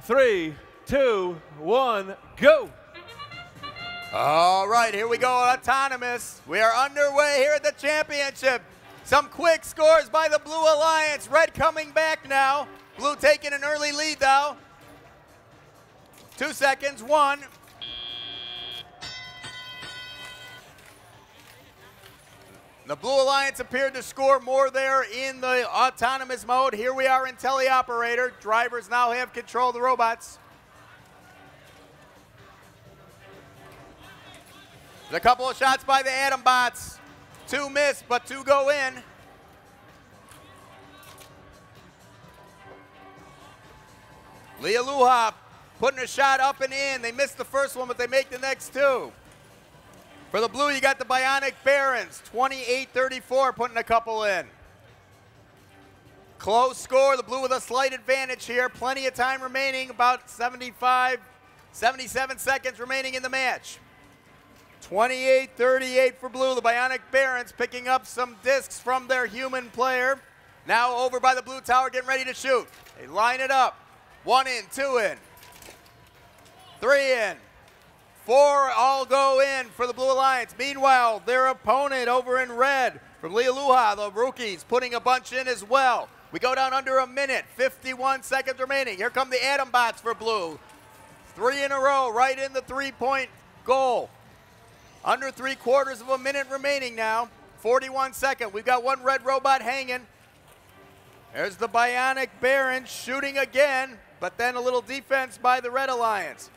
3, 2, 1, go. All right, here we go, autonomous. We are underway here at the championship. Some quick scores by the Blue Alliance. Red coming back now. Blue taking an early lead now. 2 seconds, 1. The Blue Alliance appeared to score more there in the autonomous mode. Here we are in teleoperator. Drivers now have control of the robots. There's a couple of shots by the Atom bots. 2 miss, but 2 go in. Galileo1 putting a shot up and in. They missed the first one, but they make the next 2. For the Blue, you got the Bionic Barons, 28-34, putting a couple in. Close score, the Blue with a slight advantage here. Plenty of time remaining, about 77 seconds remaining in the match. 28-38 for Blue. The Bionic Barons picking up some discs from their human player. Now over by the Blue Tower, getting ready to shoot. They line it up. 1 in, 2 in, 3 in. 4 all go in for the Blue Alliance. Meanwhile, their opponent over in red from Galileo1, the rookies, putting a bunch in as well. We go down under a minute, 51 seconds remaining. Here come the Atom bots for Blue. 3 in a row, right in the 3-point goal. Under 3/4 of a minute remaining now. 41 seconds. We've got 1 red robot hanging. There's the Bionic Baron shooting again, but then a little defense by the Red Alliance.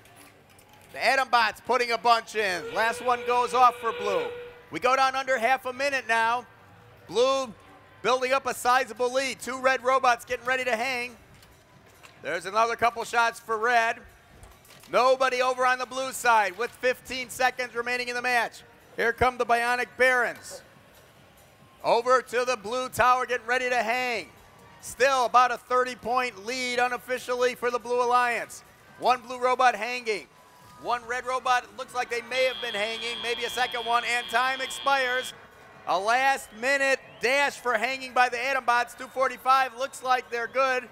The Atom bots putting a bunch in. Last one goes off for Blue. We go down under half a minute now. Blue building up a sizable lead. 2 red robots getting ready to hang. There's another couple shots for red. Nobody over on the Blue side with 15 seconds remaining in the match. Here come the Bionic Barons. Over to the Blue Tower getting ready to hang. Still about a 30-point lead unofficially for the Blue Alliance. 1 blue robot hanging. 1 red robot, it looks like they may have been hanging, maybe a second one, and time expires. A last-minute dash for hanging by the Atom bots, 2:45, looks like they're good,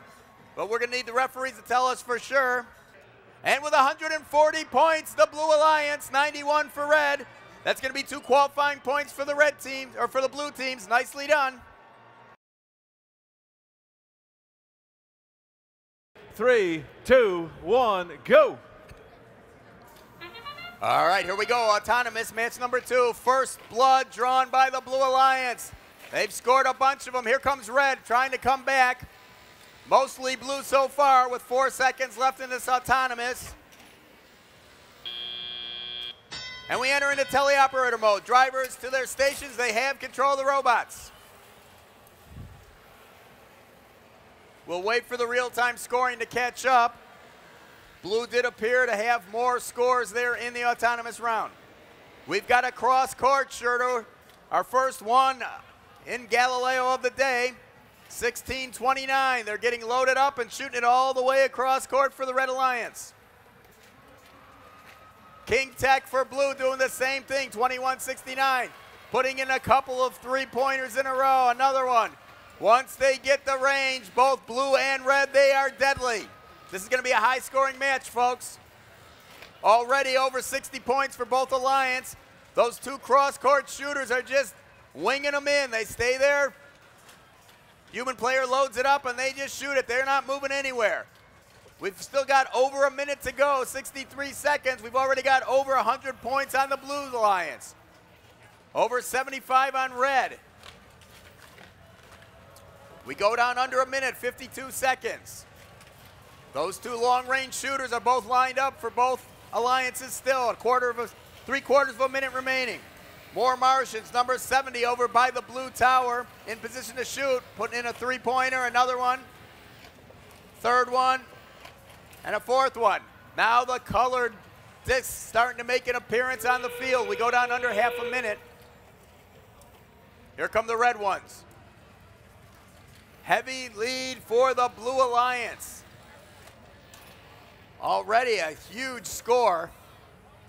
but we're gonna need the referees to tell us for sure. And with 140 points, the Blue Alliance, 91 for red. That's gonna be 2 qualifying points for the red team, or for the blue teams, nicely done. 3, 2, 1, go. All right, here we go, autonomous, match number 2. First blood drawn by the Blue Alliance. They've scored a bunch of them. Here comes red, trying to come back. Mostly blue so far with 4 seconds left in this autonomous. And we enter into teleoperator mode. Drivers to their stations, they have control of the robots. We'll wait for the real-time scoring to catch up. Blue did appear to have more scores there in the autonomous round. We've got a cross-court shooter, our first one in Galileo of the day. 16-29, they're getting loaded up and shooting it all the way across court for the Red Alliance. King Tech for Blue doing the same thing, 21-69. Putting in a couple of 3-pointers in a row, another one. Once they get the range, both blue and red, they are deadly. This is gonna be a high-scoring match, folks. Already over 60 points for both Alliance. Those 2 cross-court shooters are just winging them in. They stay there. Human player loads it up and they just shoot it. They're not moving anywhere. We've still got over a minute to go, 63 seconds. We've already got over 100 points on the Blue Alliance. Over 75 on red. We go down under a minute, 52 seconds. Those 2 long-range shooters are both lined up for both alliances still. 3/4 of a minute remaining. More Martians, number 70 over by the Blue Tower in position to shoot, putting in a 3-pointer, another one, 3rd one, and a 4th one. Now the colored discs starting to make an appearance on the field. We go down under half a minute. Here come the red ones. Heavy lead for the Blue Alliance. Already a huge score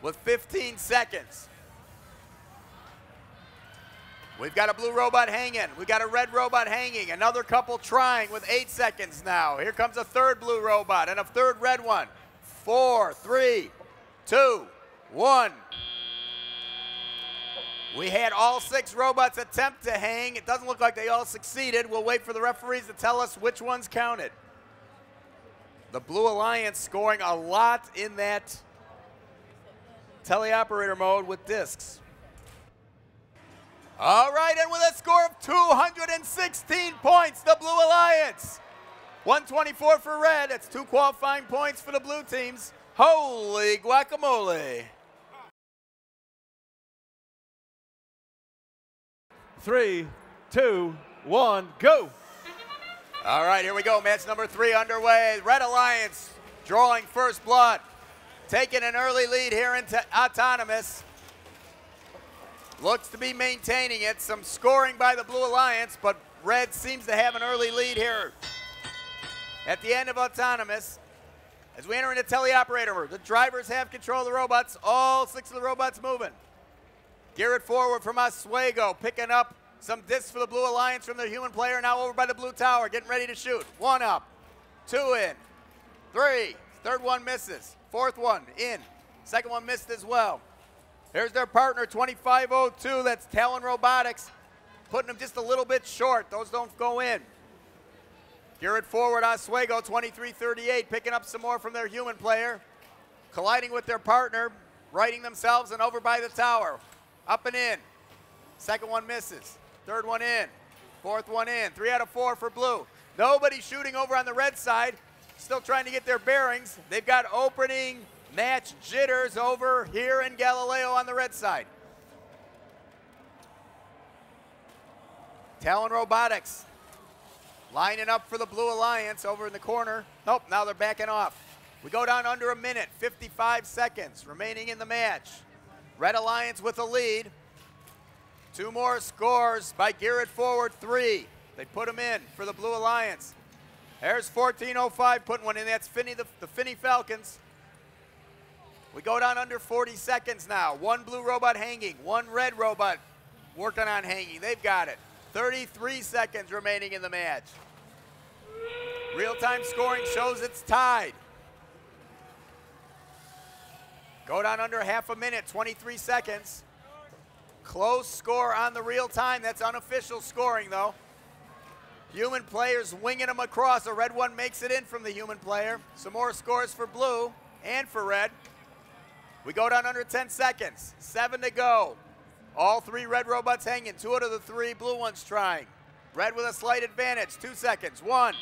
with 15 seconds. We've got a blue robot hanging. We've got a red robot hanging. Another couple trying with 8 seconds now. Here comes a third blue robot and a third red one. 4, 3, 2, 1. We had all 6 robots attempt to hang. It doesn't look like they all succeeded. We'll wait for the referees to tell us which ones counted. The Blue Alliance scoring a lot in that teleoperator mode with discs. All right, and with a score of 216 points, the Blue Alliance. 124 for red. That's 2 qualifying points for the blue teams. Holy guacamole. 3, 2, 1, go. All right, here we go. Match number 3 underway. Red Alliance drawing first blood. Taking an early lead here into Autonomous. Looks to be maintaining it. Some scoring by the Blue Alliance, but red seems to have an early lead here at the end of Autonomous. As we enter into teleoperator mode, the drivers have control of the robots. All 6 of the robots moving. Gear it forward from Oswego, picking up some discs for the Blue Alliance from the human player. Now over by the blue tower, getting ready to shoot. 1 up, 2 in, 3. Third one misses. 4th one in. 2nd one missed as well. Here's their partner, 2502. That's Talon Robotics, putting them just a little bit short. Those don't go in. Gear it forward, Oswego, 2338, picking up some more from their human player. Colliding with their partner, righting themselves, and over by the tower. Up and in. 2nd one misses. 3rd one in. 4th one in. 3 out of 4 for blue. Nobody shooting over on the red side. Still trying to get their bearings. They've got opening match jitters over here in Galileo on the red side. Talon Robotics lining up for the Blue Alliance over in the corner. Nope, now they're backing off. We go down under a minute, 55 seconds remaining in the match. Red Alliance with a lead. 2 more scores by Gear It Forward 3. They put them in for the Blue Alliance. There's 1405 putting one in. That's Finney, the Finney Falcons. We go down under 40 seconds now. 1 blue robot hanging, 1 red robot working on hanging. They've got it. 33 seconds remaining in the match. Real-time scoring shows it's tied. Go down under half a minute, 23 seconds. Close score on the real time. That's unofficial scoring, though. Human players winging them across. A red one makes it in from the human player. Some more scores for blue and for red. We go down under 10 seconds. 7 to go. All 3 red robots hanging. 2 out of the 3 blue ones trying. Red with a slight advantage. 2 seconds. 1.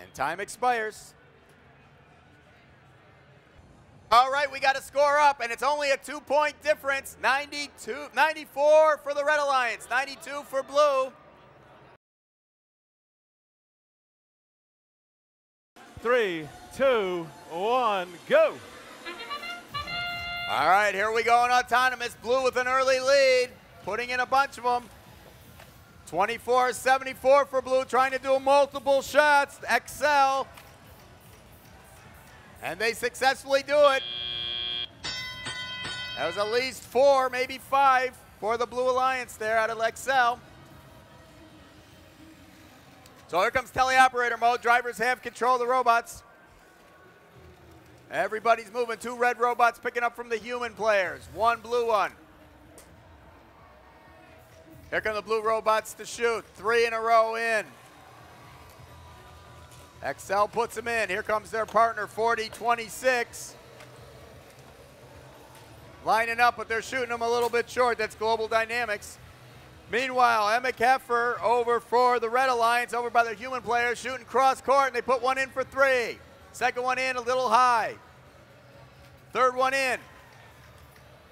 And time expires. All right, we got to score up, and it's only a 2-point difference. 94 for the Red Alliance, 92 for blue. 3, 2, 1, go. All right, here we go in Autonomous. Blue with an early lead, putting in a bunch of them. 24-74 for blue, trying to do multiple shots. Excel. And they successfully do it. That was at least 4, maybe 5 for the Blue Alliance there out of Excel. So here comes teleoperator mode. Drivers have control of the robots. Everybody's moving. 2 red robots picking up from the human players. 1 blue one. Here come the blue robots to shoot. 3 in a row in. Excel puts them in. Here comes their partner, 40-26. Lining up, but they're shooting them a little bit short. That's Global Dynamics. Meanwhile, Emma Keffer over for the Red Alliance, over by the human players, shooting cross court, and they put one in for 3. 2nd one in, a little high. 3rd one in.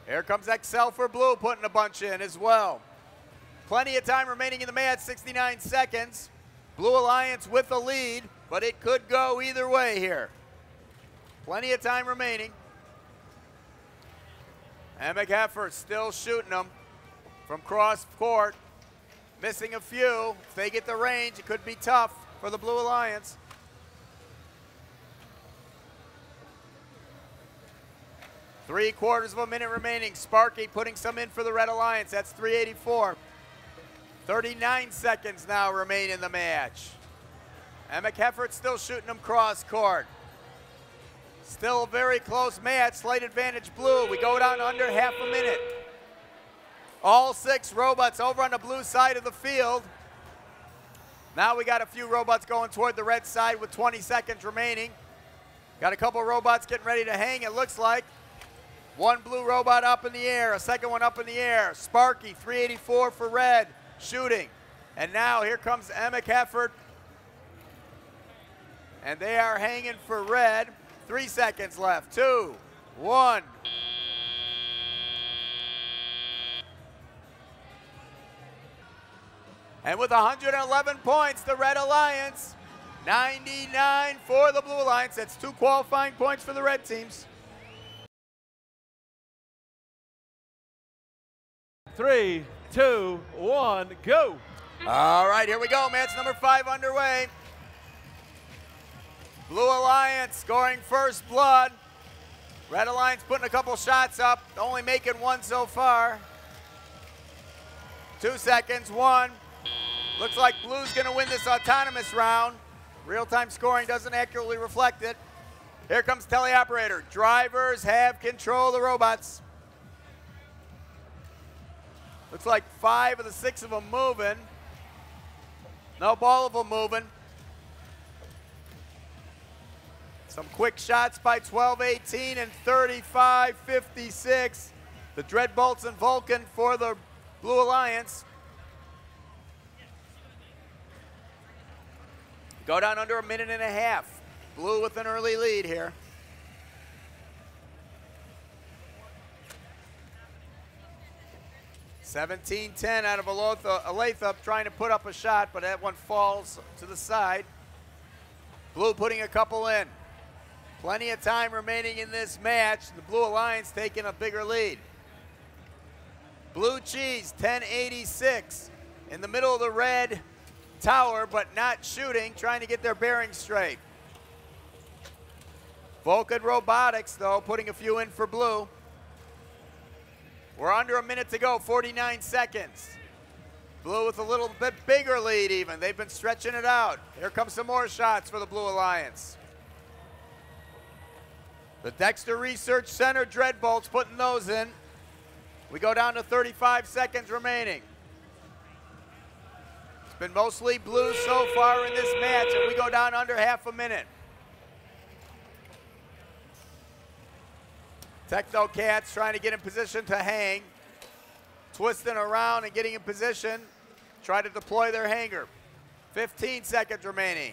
Here comes Excel for blue, putting a bunch in as well. Plenty of time remaining in the match, 69 seconds. Blue Alliance with the lead, but it could go either way here. Plenty of time remaining. And McHeffer still shooting them from cross court. Missing a few. If they get the range, it could be tough for the Blue Alliance. 3/4 of a minute remaining. Sparky putting some in for the Red Alliance. That's 384. 39 seconds now remain in the match. And McHeffert's still shooting them cross court. Still a very close match. Slight advantage blue. We go down to under half a minute. All 6 robots over on the blue side of the field. Now we got a few robots going toward the red side with 20 seconds remaining. Got a couple robots getting ready to hang, it looks like. One blue robot up in the air, a second one up in the air. Sparky, 384 for red, shooting. And now here comes Emick Heffert. And they are hanging for red. 3 seconds left, 2, 1. And with 111 points, the Red Alliance, 99 for the Blue Alliance. That's 2 qualifying points for the red teams. 3, 2, 1, go. All right, here we go. Match number 5 underway. Blue Alliance scoring first blood. Red Alliance putting a couple shots up, only making 1 so far. 2 seconds, 1. Looks like Blue's going to win this autonomous round. Real-time scoring doesn't accurately reflect it. Here comes teleoperator. Drivers have control of the robots. Looks like 5 of the 6 of them moving. Nope, all of them moving. Some quick shots by 12-18 and 35-56. The Dreadbolts and Vulcan for the Blue Alliance. Go down under a minute and a half. Blue with an early lead here. $17-10 out of Alatha trying to put up a shot, but that one falls to the side. Blue putting a couple in. Plenty of time remaining in this match. The Blue Alliance taking a bigger lead. Blue Cheese, 1086. In the middle of the red tower, but not shooting, trying to get their bearings straight. Vulcan Robotics, though, putting a few in for Blue. We're under a minute to go, 49 seconds. Blue with a little bit bigger lead even. They've been stretching it out. Here comes some more shots for the Blue Alliance. The Dexter Research Center Dreadbolts putting those in. We go down to 35 seconds remaining. It's been mostly Blue so far in this match, and we go down under half a minute. Technocats trying to get in position to hang. Twisting around and getting in position. Try to deploy their hanger. 15 seconds remaining.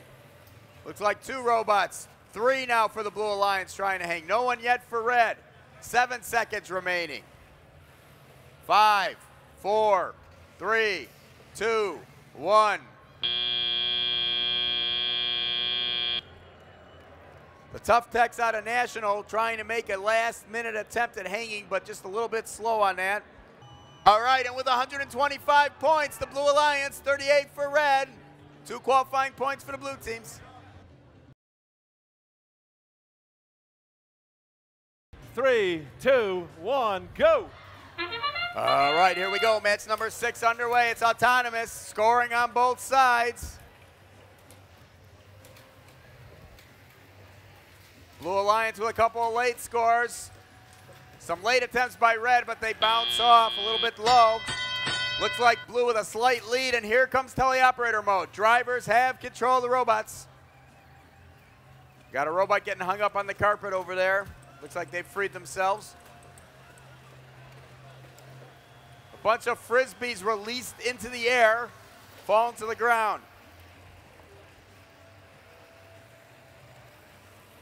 Looks like 2 robots. 3 now for the Blue Alliance trying to hang. No one yet for red. 7 seconds remaining. 5, 4, 3, 2, 1. The Tough Techs out of National trying to make a last-minute attempt at hanging, but just a little bit slow on that. All right, and with 125 points, the Blue Alliance, 38 for red. 2 qualifying points for the blue teams. 3, 2, 1, go. All right, here we go. Match number 6 underway. It's autonomous, scoring on both sides. Blue Alliance with a couple of late scores. Some late attempts by red, but they bounce off a little bit low. Looks like Blue with a slight lead, and here comes teleoperator mode. Drivers have control of the robots. Got a robot getting hung up on the carpet over there. Looks like they've freed themselves. A bunch of Frisbees released into the air, falling to the ground.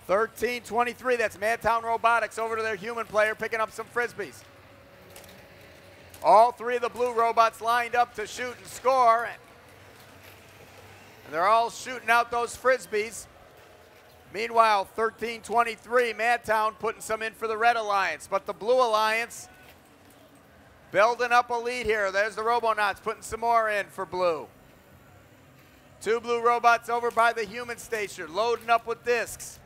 13-23, that's Madtown Robotics over to their human player, picking up some Frisbees. All 3 of the blue robots lined up to shoot and score. And they're all shooting out those Frisbees. Meanwhile, 13-23, Madtown putting some in for the Red Alliance. But the Blue Alliance building up a lead here. There's the Robonauts putting some more in for Blue. 2 blue robots over by the human station, loading up with discs.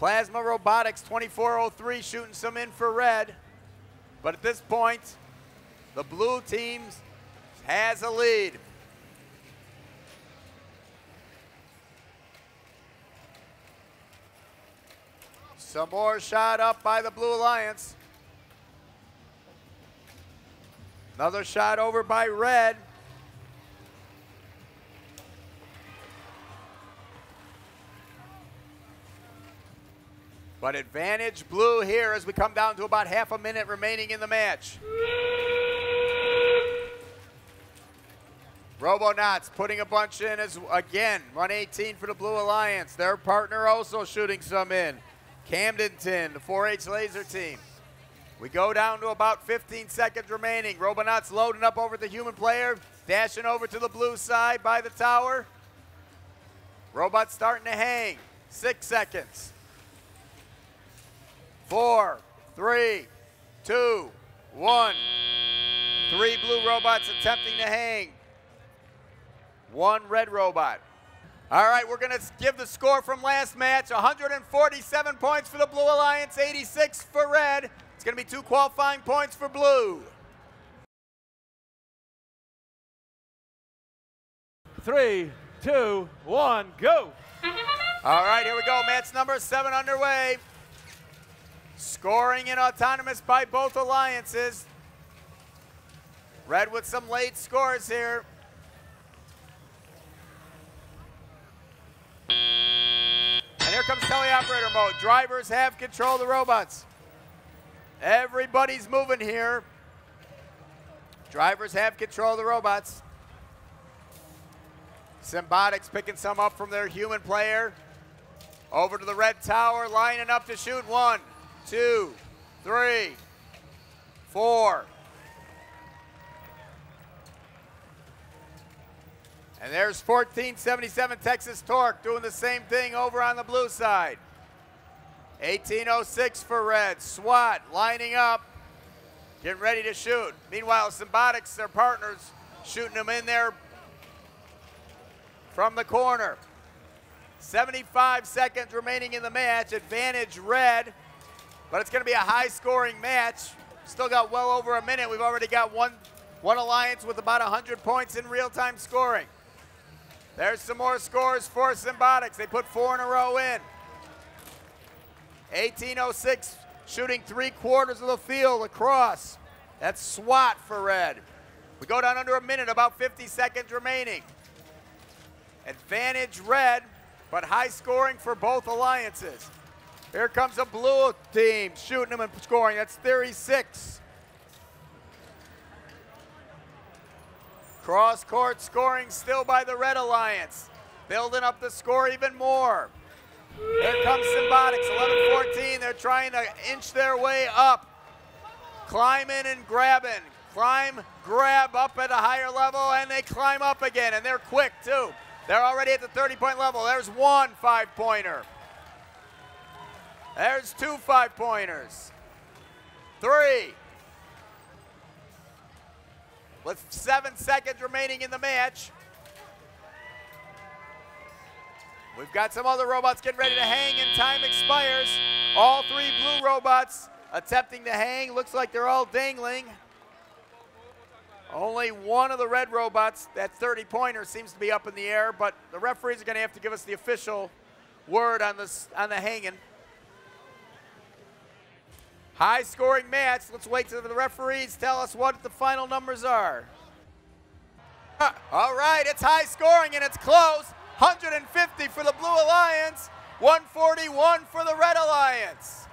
Plasma Robotics 2403 shooting some infrared. But at this point, the blue team has a lead. Some more shot up by the Blue Alliance. Another shot over by Red. But advantage Blue here as we come down to about half a minute remaining in the match. Robonauts putting a bunch in as again, run 18 for the Blue Alliance. Their partner also shooting some in. Camdenton, the 4H laser team. We go down to about 15 seconds remaining. Robonauts loading up over the human player, dashing over to the blue side by the tower. Robots starting to hang. 6 seconds. 4, 3, 2, 1. 3 blue robots attempting to hang. 1 red robot. All right, we're going to give the score from last match. 147 points for the Blue Alliance, 86 for Red. It's going to be 2 qualifying points for Blue. 3, 2, 1, go. All right, here we go. Match number 7 underway. Scoring in autonomous by both alliances. Red with some late scores here. And here comes teleoperator mode. Drivers have control of the robots. Everybody's moving here. Drivers have control of the robots. Symbotics picking some up from their human player. Over to the red tower, lining up to shoot. 1, 2, 3, 4. And there's 1477 Texas Torque doing the same thing over on the blue side. 1806 for Red. SWAT lining up, getting ready to shoot. Meanwhile, Symbotics, their partners, shooting them in there from the corner. 75 seconds remaining in the match. Advantage Red, but it's going to be a high-scoring match. Still got well over a minute. We've already got one alliance with about 100 points in real-time scoring. There's some more scores for Symbotics. They put 4 in a row in. 1806 shooting 3/4 of the field across. That's SWAT for Red. We go down under a minute, about 50 seconds remaining. Advantage Red, but high scoring for both alliances. Here comes a blue team shooting them and scoring. That's Theory 6. Cross-court scoring still by the Red Alliance. Building up the score even more. Here comes Symbotics, 11-14. They're trying to inch their way up. Climbing and grabbing. Climb, grab up at a higher level, and they climb up again, and they're quick too. They're already at the 30-point level. There's 1 5-pointer. There's 2 5-pointers. 3. With 7 seconds remaining in the match. We've got some other robots getting ready to hang and time expires. All 3 blue robots attempting to hang. Looks like they're all dangling. Only one of the red robots, that 30-pointer, seems to be up in the air, but the referees are going to have to give us the official word on the hanging. High-scoring match. Let's wait till the referees tell us what the final numbers are. All right, it's high-scoring and it's close. 150 for the Blue Alliance, 141 for the Red Alliance.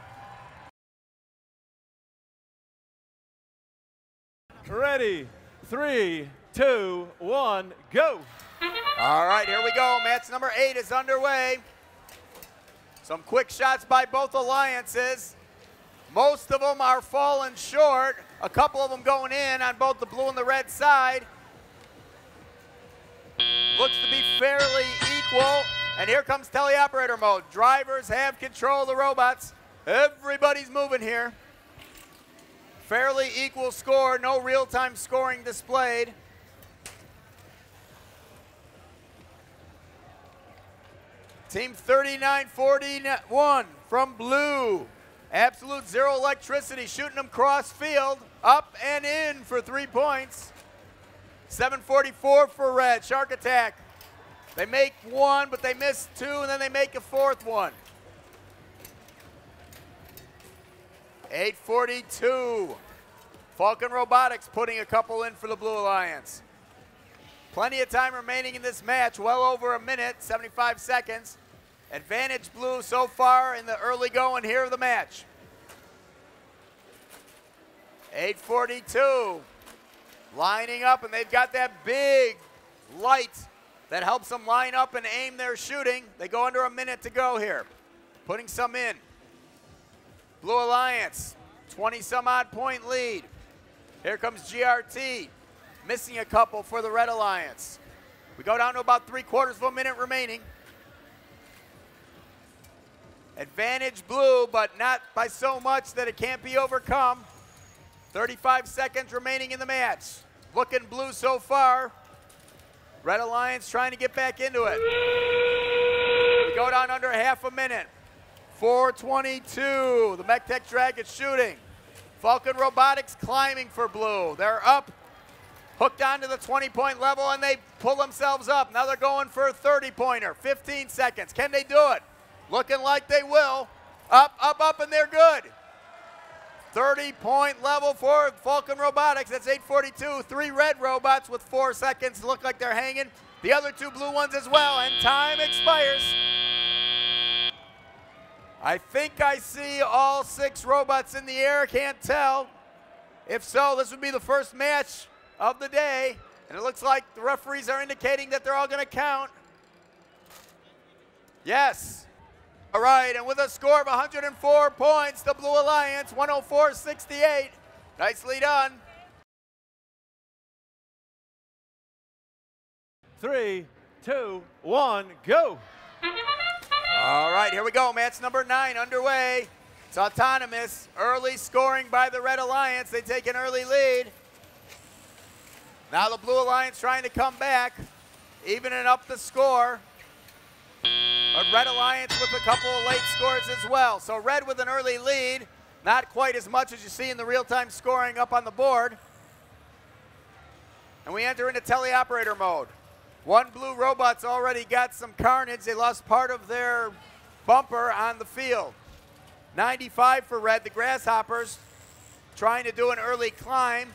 Ready, 3, 2, 1, go. All right, here we go. Match number 8 is underway. Some quick shots by both alliances. Most of them are falling short. A couple of them going in on both the blue and the red side. Looks to be fairly equal. And here comes teleoperator mode. Drivers have control of the robots. Everybody's moving here. Fairly equal score, no real-time scoring displayed. Team 39-41 from blue. Absolute zero electricity, shooting them cross field, up and in for 3 points. 7:44 for red, Shark Attack. They make one, but they miss two, and then they make a fourth one. 8:42. Falcon Robotics putting a couple in for the Blue Alliance. Plenty of time remaining in this match, well over a minute, 75 seconds. Advantage blue so far in the early going here of the match. 8:42. Lining up, and they've got that big light that helps them line up and aim their shooting. They go under a minute to go here. Putting some in. Blue Alliance, 20-some-odd point lead. Here comes GRT, missing a couple for the Red Alliance. We go down to about 3/4 of a minute remaining. Advantage blue, but not by so much that it can't be overcome. 35 seconds remaining in the match. Looking blue so far. Red Alliance trying to get back into it. We go down under half a minute. 4:22. The MechTech Dragon shooting. Falcon Robotics climbing for blue. They're up, hooked onto the 20-point level, and they pull themselves up. Now they're going for a 30-pointer. 15 seconds. Can they do it? Looking like they will. Up, up, up, and they're good. 30-point level for Falcon Robotics. That's 8:42. 3 red robots with 4 seconds. Look like they're hanging. The other 2 blue ones as well, and time expires. I think I see all 6 robots in the air. Can't tell. If so, this would be the first match of the day, and it looks like the referees are indicating that they're all going to count. Yes. All right, and with a score of 104 points, the Blue Alliance, 104-68. Nicely done. 3, 2, 1, go. All right, here we go. Match number 9 underway. It's autonomous. Early scoring by the Red Alliance. They take an early lead. Now the Blue Alliance trying to come back, evening up the score. But Red Alliance with a couple of late scores as well. So red with an early lead. Not quite as much as you see in the real-time scoring up on the board. And we enter into teleoperator mode. 1 blue robot's already got some carnage. They lost part of their bumper on the field. 95 for red, the Grasshoppers trying to do an early climb.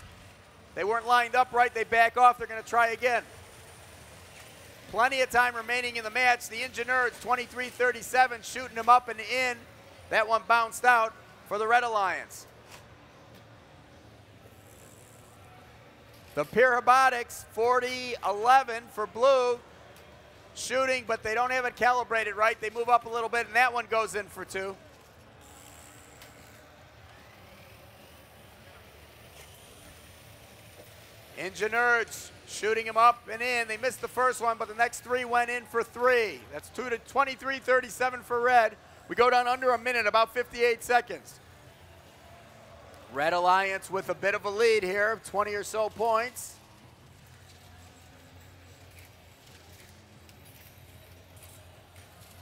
They weren't lined up right, they back off, they're gonna try again. Plenty of time remaining in the match. The Engineers, 23-37, shooting them up and in. That one bounced out for the Red Alliance. The Pure Robotics, 40-11 for blue, shooting, but they don't have it calibrated right. They move up a little bit, and that one goes in for 2. Engineers shooting him up and in. They missed the first one, but the next 3 went in for 3. That's 23-37 for red. We go down under a minute, about 58 seconds. Red Alliance with a bit of a lead here, 20 or so points.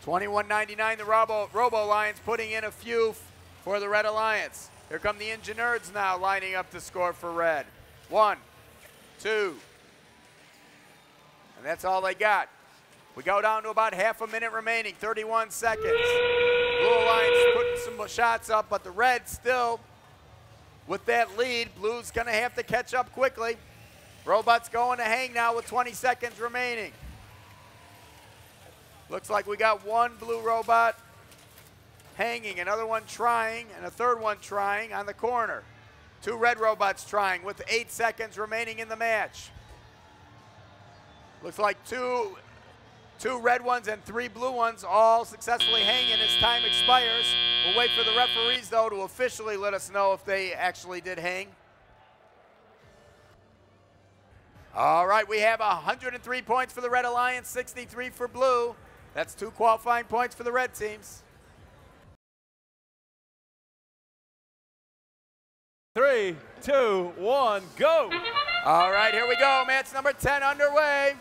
$21.99, the Robo Alliance putting in a few for the Red Alliance. Here come the Engineers now lining up to score for red. 1, 2. And that's all they got. We go down to about half a minute remaining, 31 seconds. Blue Alliance putting some shots up, but the red still with that lead. Blue's gonna have to catch up quickly. Robots going to hang now with 20 seconds remaining. Looks like we got 1 blue robot hanging, another one trying, and a third one trying on the corner. 2 red robots trying with 8 seconds remaining in the match. Looks like two red ones and 3 blue ones all successfully hanging as time expires. We'll wait for the referees, though, to officially let us know if they actually did hang. All right, we have 103 points for the Red Alliance, 63 for blue. That's 2 qualifying points for the red teams. 3, 2, 1, go. All right, here we go. Match number 10 underway.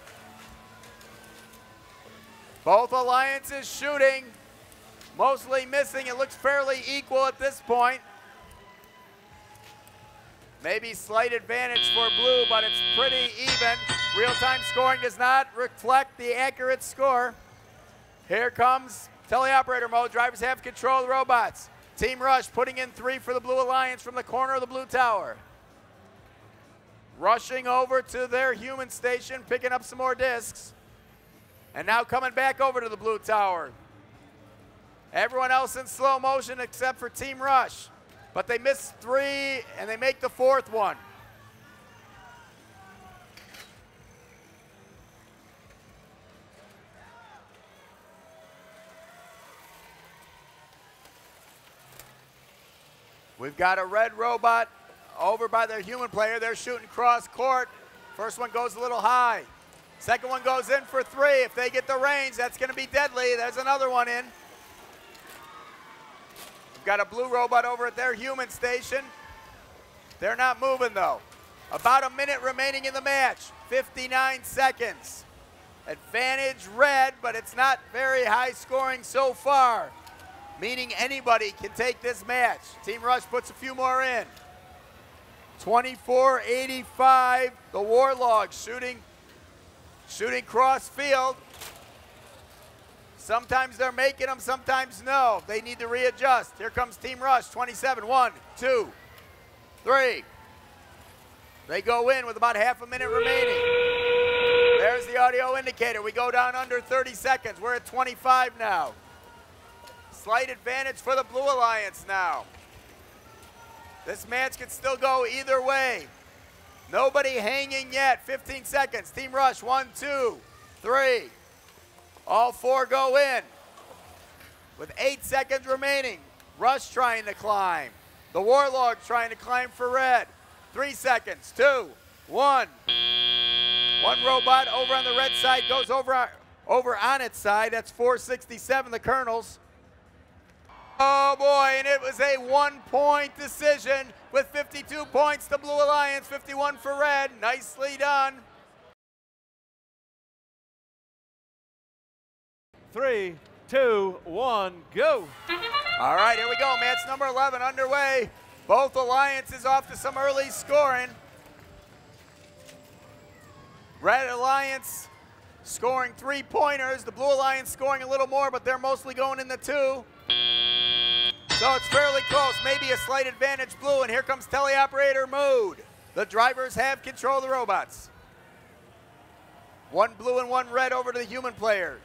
Both alliances shooting, mostly missing. It looks fairly equal at this point. Maybe slight advantage for blue, but it's pretty even. Real-time scoring does not reflect the accurate score. Here comes teleoperator mode. Drivers have control of the robots. Team Rush putting in 3 for the Blue Alliance from the corner of the blue tower. Rushing over to their human station, picking up some more discs. And now coming back over to the blue tower. Everyone else in slow motion except for Team Rush. But they miss 3 and they make the 4th one. We've got a red robot over by their human player. They're shooting cross court. First one goes a little high. Second one goes in for 3. If they get the range, that's going to be deadly. There's another one in. We've got a blue robot over at their human station. They're not moving though. About a minute remaining in the match. 59 seconds. Advantage red, but it's not very high scoring so far, meaning anybody can take this match. Team Rush puts a few more in. 24-85, the Warlogs shooting cross field. Sometimes they're making them, sometimes no. They need to readjust. Here comes Team Rush, 27, 1, 2, 3. They go in with about half a minute remaining. There's the audio indicator. We go down under 30 seconds. We're at 25 now. Slight advantage for the Blue Alliance now. This match can still go either way. Nobody hanging yet. 15 seconds. Team Rush, 1, 2, 3. All 4 go in. With 8 seconds remaining. Rush trying to climb. The Warlord trying to climb for red. 3 seconds. 2, 1. One robot over on the red side goes over on its side. That's 467, the Colonels. Oh boy, and it was a 1-point decision with 52 points to Blue Alliance, 51 for red. Nicely done. 3, 2, 1, go. All right, here we go. Match number 11 underway. Both alliances off to some early scoring. Red Alliance scoring 3-pointers. The Blue Alliance scoring a little more, but they're mostly going in the 2. So it's fairly close, maybe a slight advantage blue, and here comes teleoperator mode. The drivers have control of the robots. 1 blue and 1 red over to the human player.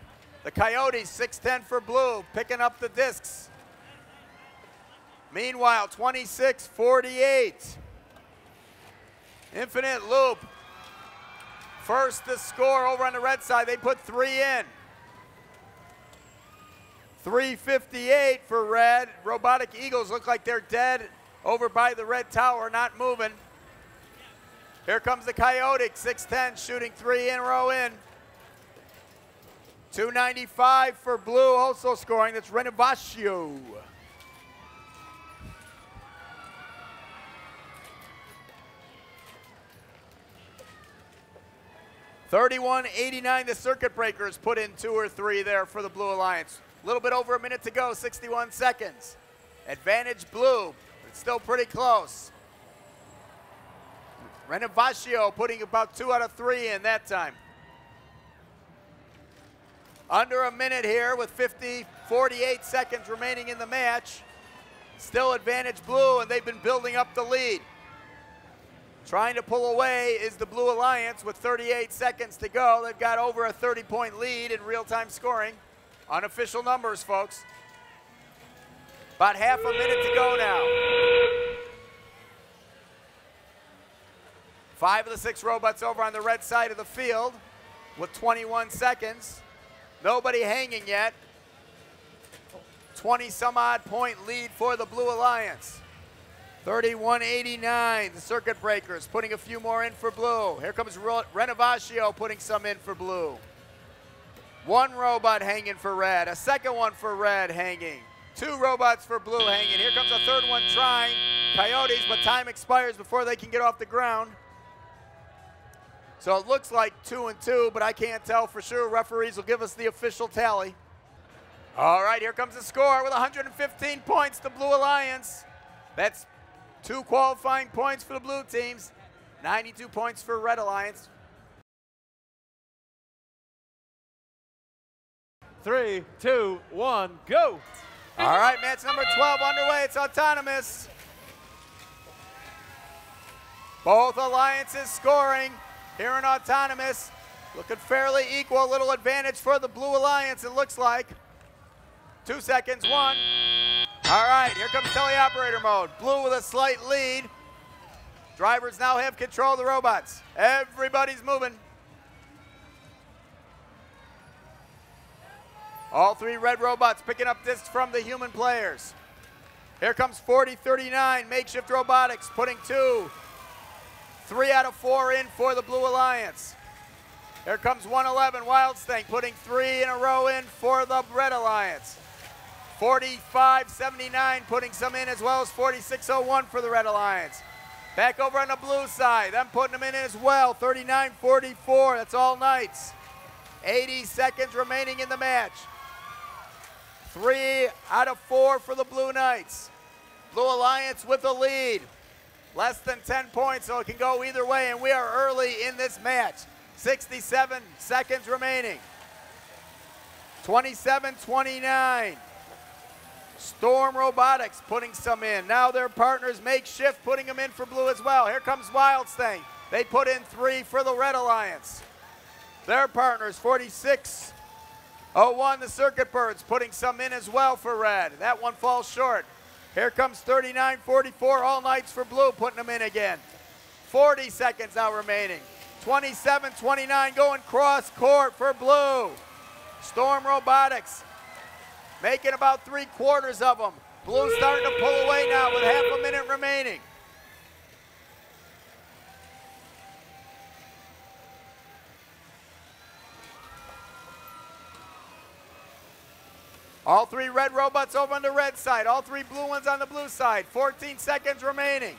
The Coyotes, 6'10" for blue, picking up the discs. Meanwhile, 26-48. Infinite Loop. First to score over on the red side, they put 3 in. 3:58 for red. Robotic Eagles look like they're dead over by the red tower, not moving. Here comes the Coyote, 6'10", shooting 3 in a row in. 295 for blue, also scoring. That's Renovaccio. $31.89, the circuit breakers put in 2 or 3 there for the Blue Alliance. A little bit over a minute to go, 61 seconds. Advantage blue, but it's still pretty close. Renovaccio putting about 2 out of 3 in that time. Under a minute here with 48 seconds remaining in the match. Still advantage blue, and they've been building up the lead. Trying to pull away is the Blue Alliance with 38 seconds to go. They've got over a 30-point lead in real-time scoring. Unofficial numbers, folks. About half a minute to go now. 5 of the 6 robots over on the red side of the field with 21 seconds. Nobody hanging yet. 20-some-odd point lead for the Blue Alliance. 31.89, the circuit breakers putting a few more in for blue. Here comes Renovaccio putting some in for blue. 1 robot hanging for red, a second one for red hanging. 2 robots for blue hanging. Here comes a 3rd one trying. Coyotes, but time expires before they can get off the ground. So it looks like 2-2, but I can't tell for sure. Referees will give us the official tally. All right, here comes the score with 115 points, the Blue Alliance. That's 2 qualifying points for the blue teams, 92 points for Red Alliance. 3, 2, 1, go. All right, match number 12 underway. It's autonomous. Both alliances scoring here in autonomous. Looking fairly equal, a little advantage for the Blue Alliance, it looks like. 2 seconds, 1. All right, here comes teleoperator mode. Blue with a slight lead. Drivers now have control of the robots. Everybody's moving. All 3 red robots picking up discs from the human players. Here comes 4039, makeshift robotics, putting 2, 3 out of 4 in for the Blue Alliance. Here comes 111, Wildstang, putting 3 in a row in for the Red Alliance. 4579, putting some in, as well as 4601 for the Red Alliance. Back over on the blue side, them putting them in as well, 3944, that's all Knights. 80 seconds remaining in the match. 3 out of 4 for the Blue Knights. Blue Alliance with the lead. Less than 10 points, so it can go either way, and we are early in this match. 67 seconds remaining. 27-29. Storm Robotics putting some in. Now their partners Makeshift putting them in for blue as well. Here comes Wildstang. They put in 3 for the Red Alliance. Their partners 4601, the Circuit Birds, putting some in as well for red. That one falls short. Here comes 3944, All Knights for blue, putting them in again. 40 seconds now remaining. 27-29 going cross court for blue. Storm Robotics making about 3/4 of them. Blue starting to pull away now with half a minute remaining. All 3 red robots over on the red side. All 3 blue ones on the blue side. 14 seconds remaining.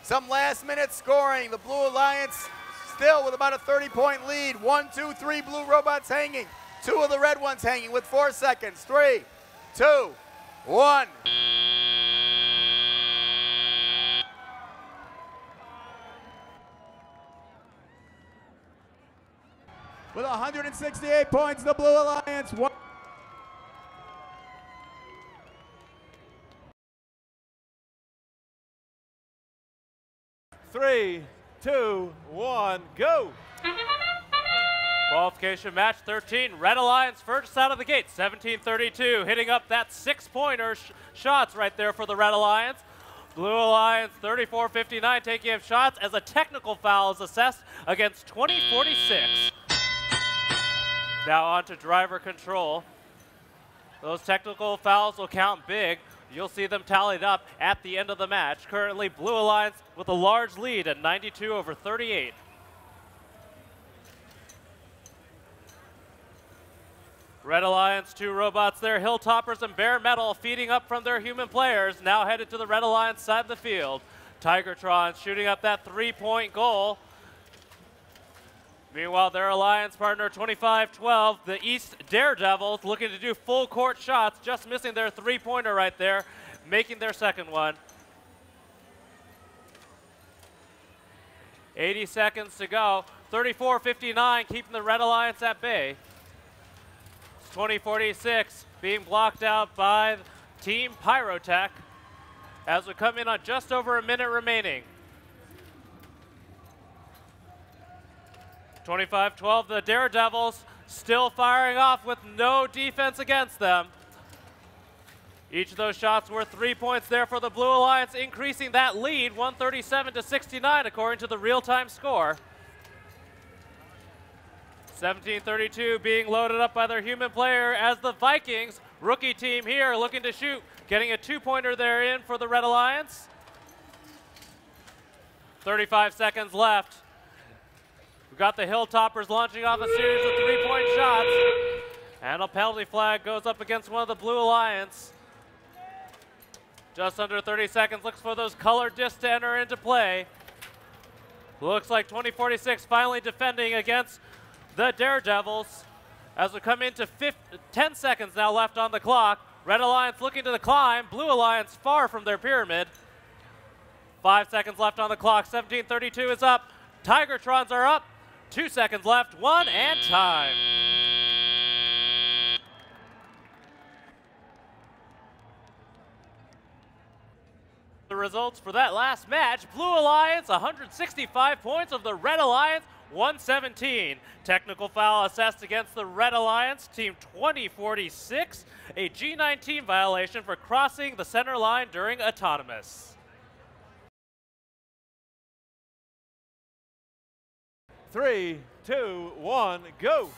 Some last minute scoring. The Blue Alliance still with about a 30-point lead. 1, 2, 3 blue robots hanging. 2 of the red ones hanging with 4 seconds. 3, 2, 1. With 168 points, the Blue Alliance. 3, 2, 1, go. Qualification match 13, Red Alliance first out of the gate, 1732, hitting up that 6-pointer shots right there for the Red Alliance. Blue Alliance 3459 taking up shots as a technical foul is assessed against 2046. Now on to driver control. Those technical fouls will count big. You'll see them tallied up at the end of the match. Currently, Blue Alliance with a large lead at 92/38. Red Alliance, 2 robots there, Hilltoppers and Bare Metal feeding up from their human players, now headed to the Red Alliance side of the field. Tigertron shooting up that 3-point goal. Meanwhile, their alliance partner 2512, the East Daredevils, looking to do full court shots, just missing their 3-pointer right there, making their second one. 80 seconds to go. 34-59, keeping the Red Alliance at bay. 2046 being blocked out by Team Pyrotech as we come in on just over a minute remaining. 25-12, the Daredevils still firing off with no defense against them. Each of those shots were 3 points there for the Blue Alliance, increasing that lead 137-69 according to the real-time score. 1732 being loaded up by their human player as the Vikings, rookie team here, looking to shoot, getting a 2-pointer there in for the Red Alliance. 35 seconds left. We've got the Hilltoppers launching off a series of 3-point shots. And a penalty flag goes up against one of the Blue Alliance. Just under 30 seconds, looks for those colored discs to enter into play. Looks like 2046 finally defending against the Daredevils as we come into 10 seconds now left on the clock. Red Alliance looking to the climb. Blue Alliance far from their pyramid. 5 seconds left on the clock. 17:32 is up. Tigertrons are up. 2 seconds left. 1 and time. The results for that last match: Blue Alliance 165 points of the Red Alliance 117. Technical foul assessed against the Red Alliance, team 2046, a G19 violation for crossing the center line during autonomous. 3, 2, 1, go.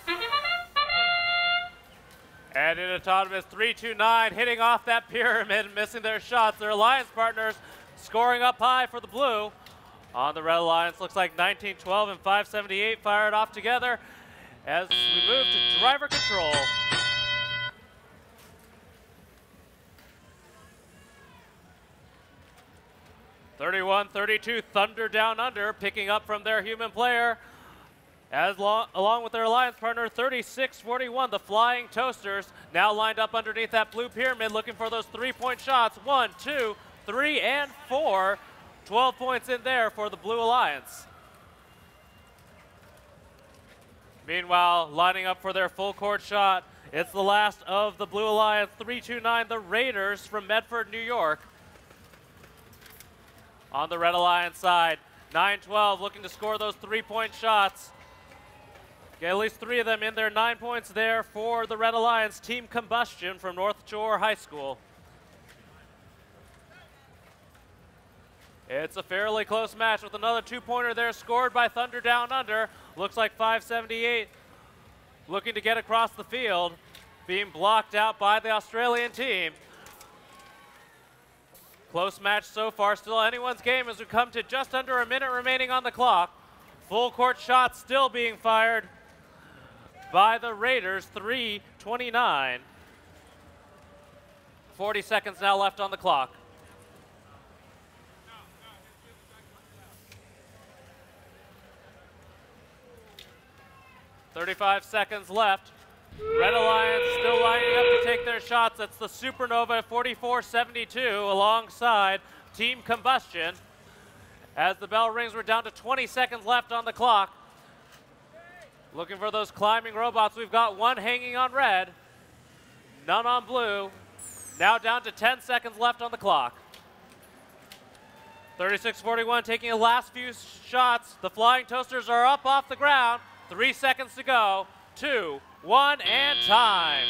And in autonomous 329, hitting off that pyramid, missing their shots. Their alliance partners scoring up high for the blue. On the Red Alliance, looks like 1912 and 578 fired off together as we move to driver control. (31-32) Thunder Down Under, picking up from their human player. Along with their alliance partner, 36-41, the Flying Toasters, now lined up underneath that blue pyramid, looking for those three-point shots. 1, 2, 3, and 4. 12 points in there for the Blue Alliance. Meanwhile, lining up for their full court shot, it's the last of the Blue Alliance, 329, the Raiders from Medford, New York. On the Red Alliance side, 9-12 looking to score those three-point shots. Get at least 3 of them in there. 9 points there for the Red Alliance. Team Combustion from North Shore High School. It's a fairly close match with another 2-pointer there scored by Thunder Down Under. Looks like 578 looking to get across the field, being blocked out by the Australian team. Close match so far, still anyone's game as we come to just under a minute remaining on the clock. Full court shots still being fired by the Raiders, 3:29. 40 seconds now left on the clock. .35 seconds left. Red Alliance still lining up to take their shots. That's the Supernova 44-72 alongside Team Combustion. As the bell rings, we're down to 20 seconds left on the clock. Looking for those climbing robots. We've got one hanging on red, none on blue. Now down to 10 seconds left on the clock. 36-41 taking the last few shots. The Flying Toasters are up off the ground. 3 seconds to go. 2, 1, and time.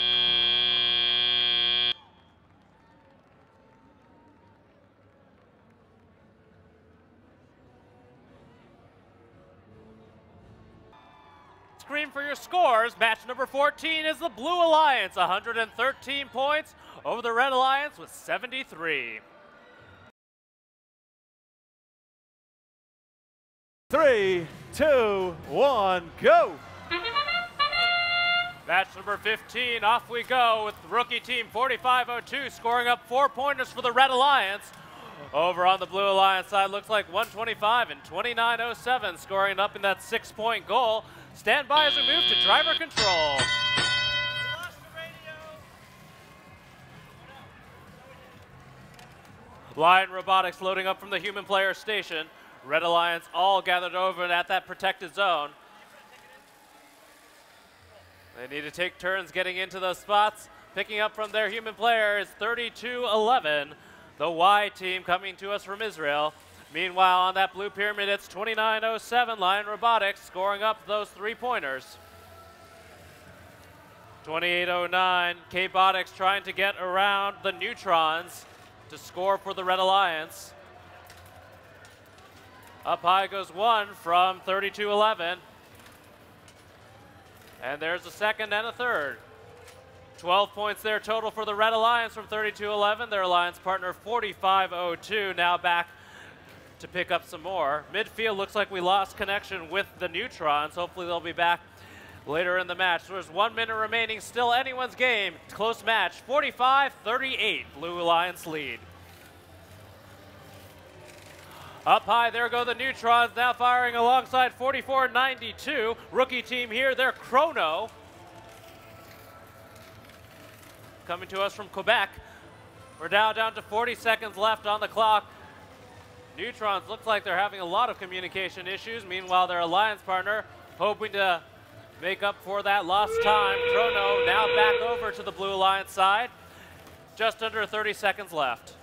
Screen for your scores. Match number 14 is the Blue Alliance, 113 points over the Red Alliance with 73. 3, 2, 1, go. Match number 15, off we go with rookie team 4502 scoring up 4 pointers for the Red Alliance. Over on the Blue Alliance side, looks like 125 and 2907 scoring up in that 6-point goal. Stand by as we move to driver control. Lion Robotics loading up from the human player station. Red Alliance all gathered over at that protected zone. They need to take turns getting into those spots. Picking up from their human player is 3211, the Y team coming to us from Israel. Meanwhile, on that blue pyramid, it's 2907, Lion Robotics scoring up those 3-pointers. 2809, K-Botics trying to get around the Neutrons to score for the Red Alliance. Up high goes one from 3211. And there's a second and a third. 12 points there total for the Red Alliance from 3211. Their alliance partner 4502 now back to pick up some more. Midfield looks like we lost connection with the Neutrons. Hopefully they'll be back later in the match. So there's 1 minute remaining, still anyone's game. Close match, 45-38, Blue Alliance lead. Up high, there go the Neutrons, now firing alongside 4492. Rookie team here, they're Chrono. Coming to us from Quebec. We're now down to 40 seconds left on the clock. Neutrons looks like they're having a lot of communication issues. Meanwhile, their alliance partner hoping to make up for that lost time. Chrono now back over to the Blue Alliance side. Just under 30 seconds left.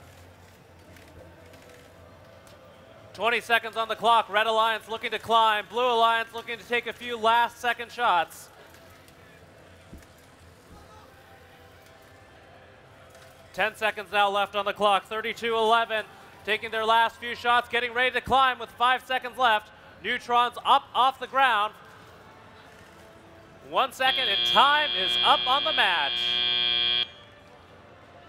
20 seconds on the clock. Red Alliance looking to climb. Blue Alliance looking to take a few last second shots. Ten seconds now left on the clock. 32-11, taking their last few shots, getting ready to climb with 5 seconds left. Neutrons up off the ground. 1 second and time is up on the match.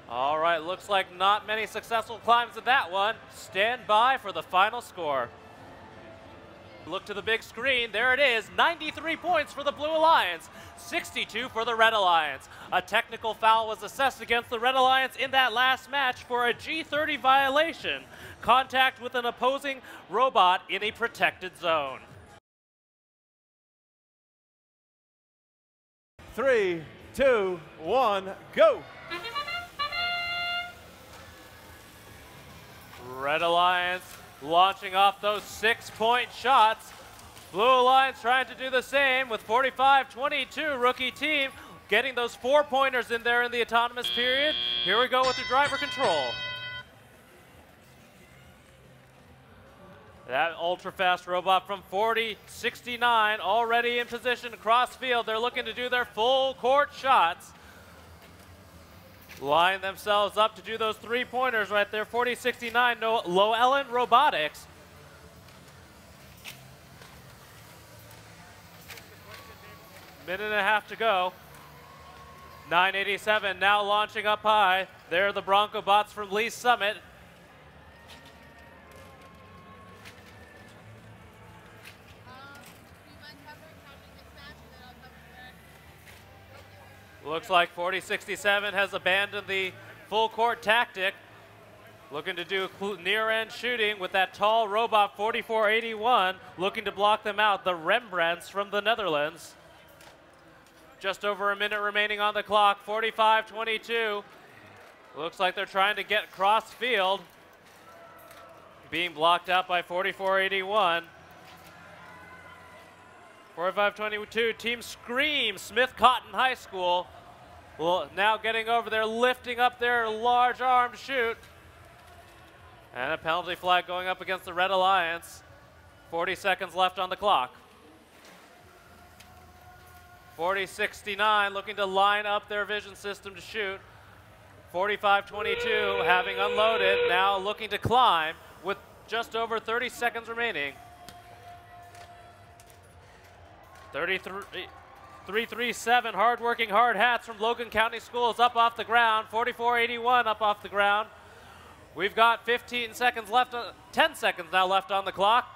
All right, looks like not many successful climbs in that one. Stand by for the final score. Look to the big screen, there it is, 93 points for the Blue Alliance, 62 for the Red Alliance. A technical foul was assessed against the Red Alliance in that last match for a G30 violation, contact with an opposing robot in a protected zone. 3, 2, 1, go! Red Alliance launching off those 6-point shots. Blue Alliance trying to do the same with 45-22 rookie team getting those 4-pointers in there in the autonomous period. Here we go with the driver control. That ultra-fast robot from 4069 already in position across field. They're looking to do their full court shots. Line themselves up to do those 3-pointers right there. 4069, Llewellyn Robotics. Minute and a half to go. 987 now launching up high. They're the Bronco bots from Lee Summit. Looks like 4067 has abandoned the full court tactic. Looking to do near-end shooting with that tall robot 4481, looking to block them out, the Rembrandts from the Netherlands. Just over a minute remaining on the clock, 45-22. Looks like they're trying to get cross field. Being blocked out by 4481. 45-22, Team Scream, Smith Cotton High School. Well, now getting over there, lifting up their large arm to shoot. And a penalty flag going up against the Red Alliance. 40 seconds left on the clock. 4069 looking to line up their vision system to shoot. 45-22 having unloaded, now looking to climb with just over 30 seconds remaining. 337 hard-working hard hats from Logan County Schools up off the ground. 4481 up off the ground. We've got 15 seconds left, 10 seconds now left on the clock.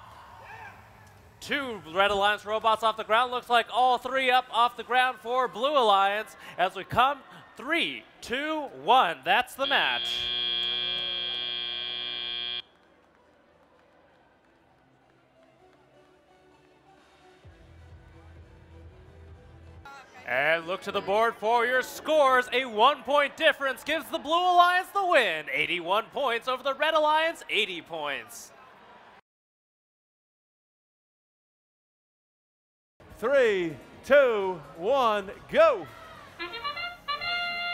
2 Red Alliance robots off the ground. Looks like all 3 up off the ground for Blue Alliance as we come 3, 2, 1. That's the match. And look to the board for your scores. A 1-point difference gives the Blue Alliance the win. 81 points over the Red Alliance, 80 points. 3, 2, 1, go!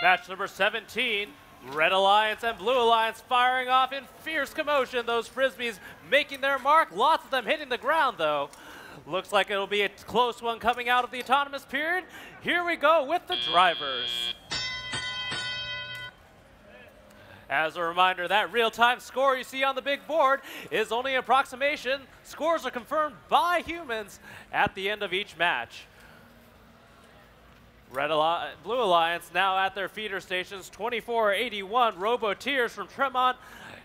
Match number 17, Red Alliance and Blue Alliance firing off in fierce commotion. Those Frisbees making their mark, lots of them hitting the ground though. Looks like it'll be a close one coming out of the autonomous period. Here we go with the drivers. As a reminder, that real-time score you see on the big board is only an approximation. Scores are confirmed by humans at the end of each match. Blue Alliance now at their feeder stations. 2481 Roboteers from Tremont,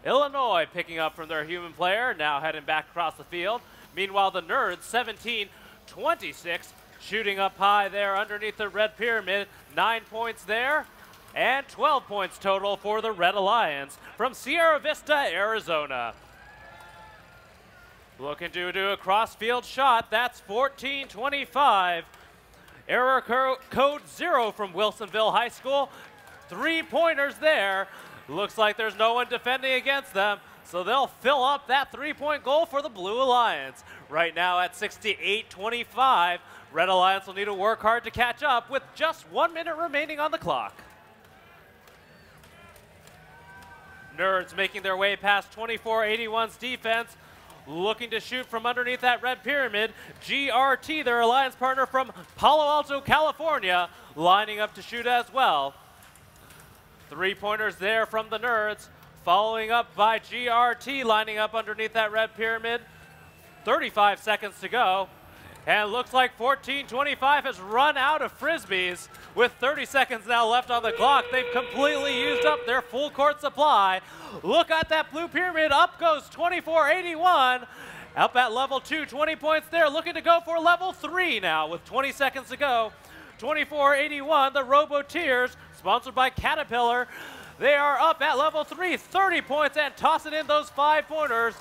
Illinois, picking up from their human player, now heading back across the field. Meanwhile, the Nerds, 1726, shooting up high there underneath the red pyramid. 9 points there, and 12 points total for the Red Alliance from Sierra Vista, Arizona. Looking to do a cross-field shot. That's 14-25. Error code 0 from Wilsonville High School. 3-pointers there. Looks like there's no one defending against them, so they'll fill up that 3-point goal for the Blue Alliance. Right now at 68-25, Red Alliance will need to work hard to catch up with just 1 minute remaining on the clock. Nerds making their way past 24-81's defense, looking to shoot from underneath that red pyramid. GRT, their alliance partner from Palo Alto, California, lining up to shoot as well. 3-pointers there from the Nerds, following up by GRT, lining up underneath that red pyramid. 35 seconds to go. And it looks like 14-25 has run out of Frisbees. With 30 seconds now left on the clock, they've completely used up their full court supply. Look at that blue pyramid. Up goes 24-81. Up at level 2, 20 points there. Looking to go for level 3 now with 20 seconds to go. 24-81, the Robo-Tears, sponsored by Caterpillar. They are up at level 3, 30 points, and tossing in those 5-pointers.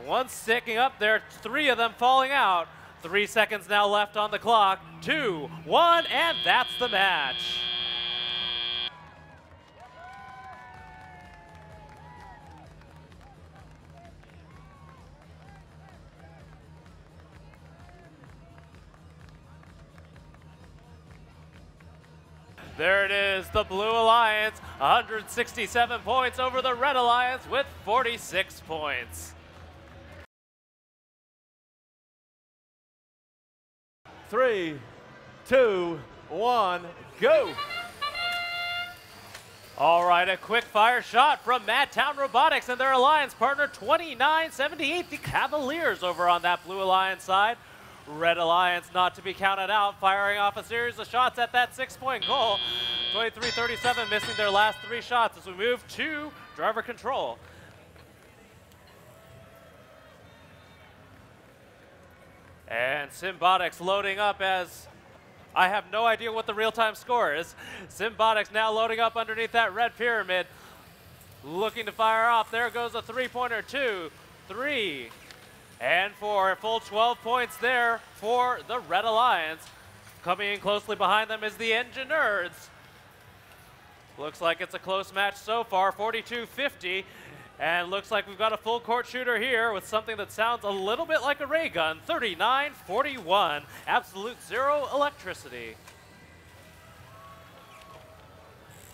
One sticking up there, 3 of them falling out. 3 seconds now left on the clock. 2, 1, and that's the match. There it is, the Blue Alliance, 167 points over the Red Alliance with 46 points. 3, 2, 1, go! All right, a quick fire shot from Madtown Robotics and their alliance partner, 29-78, the Cavaliers over on that Blue Alliance side. Red Alliance not to be counted out, firing off a series of shots at that 6-point goal. 23-37, missing their last 3 shots as we move to driver control. And Symbotics loading up as I have no idea what the real-time score is. Symbotics now loading up underneath that red pyramid, looking to fire off. There goes a 3-pointer, 2, 3, and 4. A full 12 points there for the Red Alliance. Coming in closely behind them is the Engine Nerds. Looks like it's a close match so far, 42-50. And looks like we've got a full court shooter here with something that sounds a little bit like a ray gun. 39-41, absolute 0 electricity.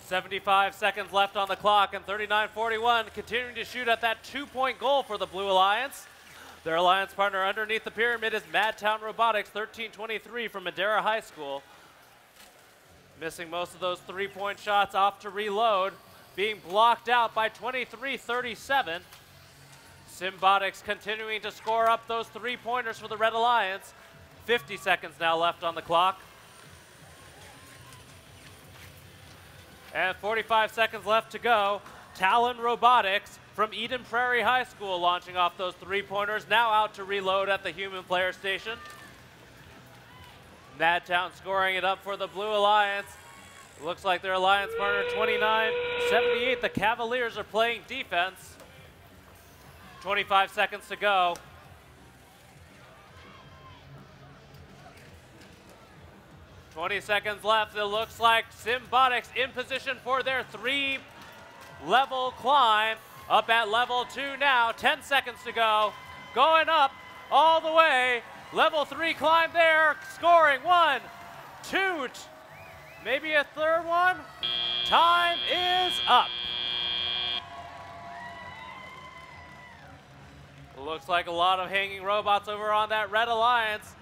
75 seconds left on the clock, and 39-41 continuing to shoot at that 2-point goal for the Blue Alliance. Their alliance partner underneath the pyramid is Madtown Robotics, 13-23 from Madera High School. Missing most of those 3-point shots, off to reload. Being blocked out by 23-37. Symbotics continuing to score up those 3-pointers for the Red Alliance. 50 seconds now left on the clock. And 45 seconds left to go. Talon Robotics from Eden Prairie High School launching off those 3-pointers, now out to reload at the human player station. Madtown scoring it up for the Blue Alliance. Looks like their alliance partner, 29-78. The Cavaliers are playing defense. 25 seconds to go. $20 seconds left. It looks like Symbotics in position for their 3-level climb. Up at level 2 now. 10 seconds to go. Going up all the way. Level 3 climb there. Scoring 1, 2, maybe a 3rd one. Time is up. Looks like a lot of hanging robots over on that Red Alliance.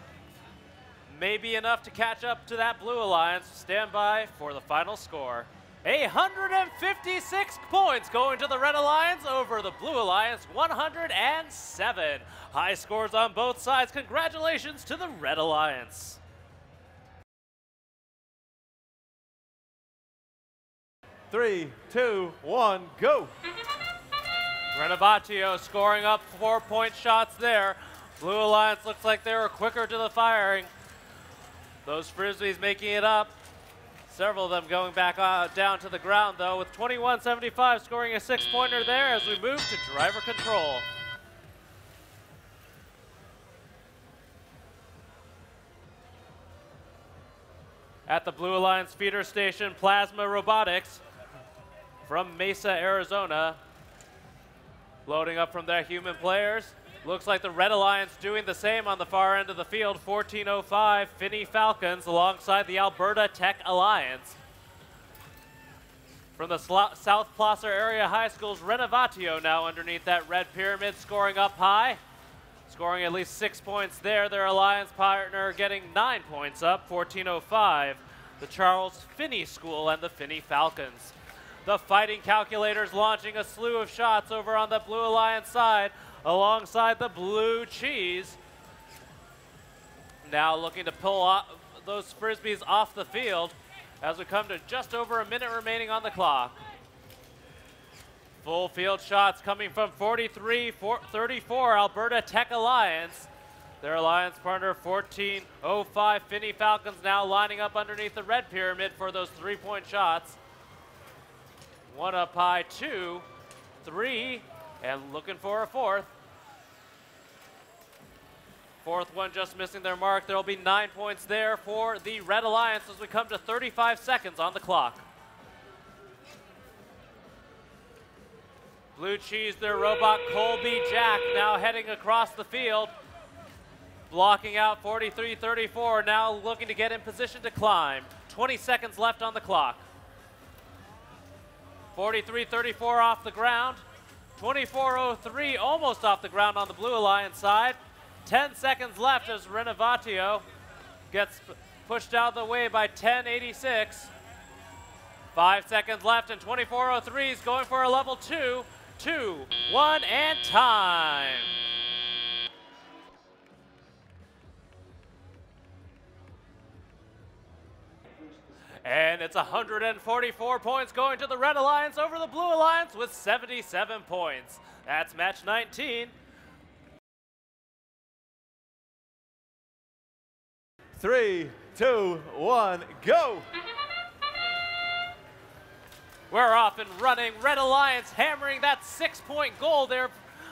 Maybe enough to catch up to that Blue Alliance. Stand by for the final score. 156 points going to the Red Alliance over the Blue Alliance, 107. High scores on both sides. Congratulations to the Red Alliance. Three, 2, 1, go! Renovatio scoring up 4-point shots there. Blue Alliance looks like they were quicker to the firing. Those Frisbees making it up. Several of them going back down to the ground, though, with 21-75 scoring a 6-pointer there as we move to driver control. At the Blue Alliance feeder station, Plasma Robotics from Mesa, Arizona, loading up from their human players. Looks like the Red Alliance doing the same on the far end of the field. 1405 Finney Falcons alongside the Alberta Tech Alliance. From the South Placer Area High School's Renovatio now underneath that red pyramid, scoring up high. Scoring at least 6 points there. Their alliance partner getting 9 points up, 1405. The Charles Finney School and the Finney Falcons. The Fighting Calculators launching a slew of shots over on the Blue Alliance side, alongside the Blue Cheese. Now looking to pull those Frisbees off the field as we come to just over a minute remaining on the clock. Full field shots coming from 43-34 Alberta Tech Alliance. Their alliance partner 1405 Finney Falcons now lining up underneath the red pyramid for those 3-point shots. 1 up high, 2, 3, and looking for a 4th. 4th one just missing their mark. There will be 9 points there for the Red Alliance as we come to 35 seconds on the clock. Blue Cheese, their robot Colby Jack now heading across the field. Blocking out 43-34, now looking to get in position to climb. 20 seconds left on the clock. 43-34 off the ground. 24-03 almost off the ground on the Blue Alliance side. 10 seconds left as Renovatio gets pushed out of the way by 10-86. 5 seconds left and 24-03 is going for a level 2. 2, 1, and time. And it's 144 points going to the Red Alliance over the Blue Alliance with 77 points. That's match 19. 3, 2, 1, go! We're off and running. Red Alliance hammering that 6-point goal there.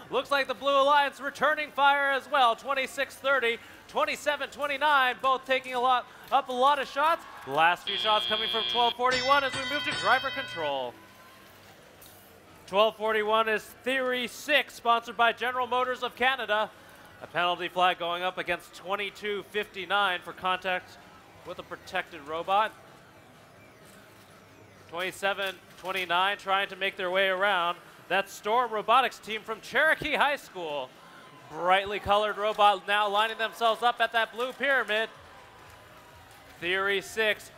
Looks like the Blue Alliance returning fire as well. 26-30, 27-29, both taking up a lot of shots. The last few shots coming from 1241 as we move to driver control. 1241 is Theory 6, sponsored by General Motors of Canada. A penalty flag going up against 2259 for contact with a protected robot. 27-29 trying to make their way around. That Storm Robotics team from Cherokee High School. Brightly colored robot now lining themselves up at that blue pyramid. Theory 6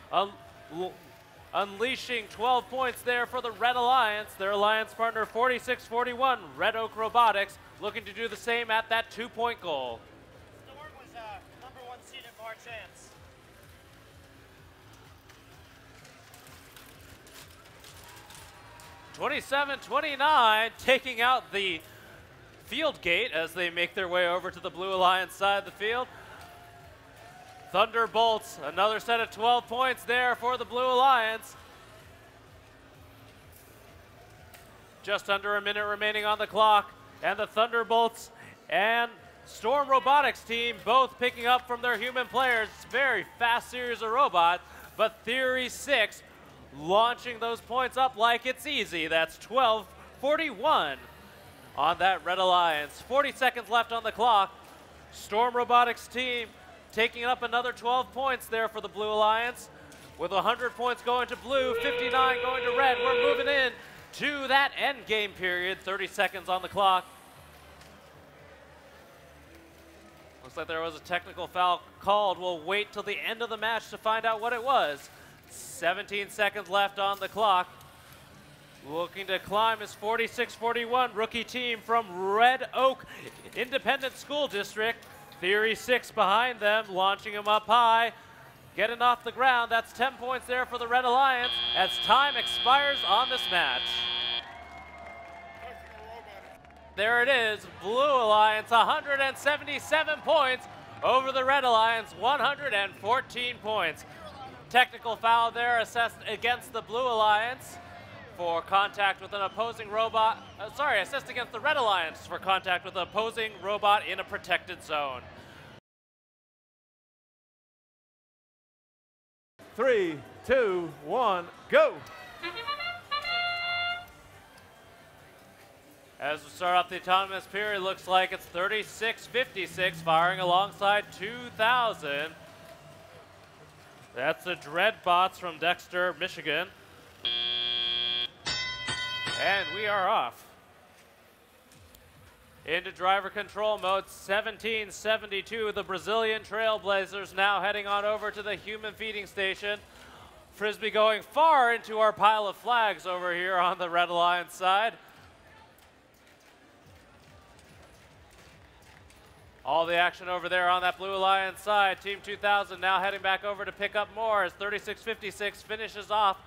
unleashing 12 points there for the Red Alliance. Their alliance partner 46-41 Red Oak Robotics looking to do the same at that 2-point goal. Storm was #1 seed at March Ants. 27-29 taking out the field gate as they make their way over to the Blue Alliance side of the field. Thunderbolts, another set of 12 points there for the Blue Alliance. Just under a minute remaining on the clock, and the Thunderbolts and Storm Robotics team both picking up from their human players. It's a very fast series of robots, but Theory 6 launching those points up like it's easy. That's 12-41 on that Red Alliance. 40 seconds left on the clock. Storm Robotics team taking up another 12 points there for the Blue Alliance. With 100 points going to blue, 59 going to red. We're moving in to that end game period. 30 seconds on the clock. Looks like there was a technical foul called. We'll wait till the end of the match to find out what it was. 17 seconds left on the clock. Looking to climb is 46-41 rookie team from Red Oak Independent School District. Theory 6 behind them, launching them up high. Getting off the ground, that's 10 points there for the Red Alliance as time expires on this match. There it is, Blue Alliance, 177 points over the Red Alliance, 114 points. technical foul there assessed against the Blue Alliance for contact with an opposing robot. Assessed against the Red Alliance for contact with an opposing robot in a protected zone. 3, 2, 1, go! As we start off the autonomous period, looks like it's 36-56, firing alongside 2000. That's the Dreadbots from Dexter, Michigan. And we are off. Into driver control mode, 1772, the Brazilian Trailblazers now heading on over to the human feeding station. Frisbee going far into our pile of flags over here on the Red Alliance side. All the action over there on that Blue Alliance side. Team 2000 now heading back over to pick up more as 36-56 finishes off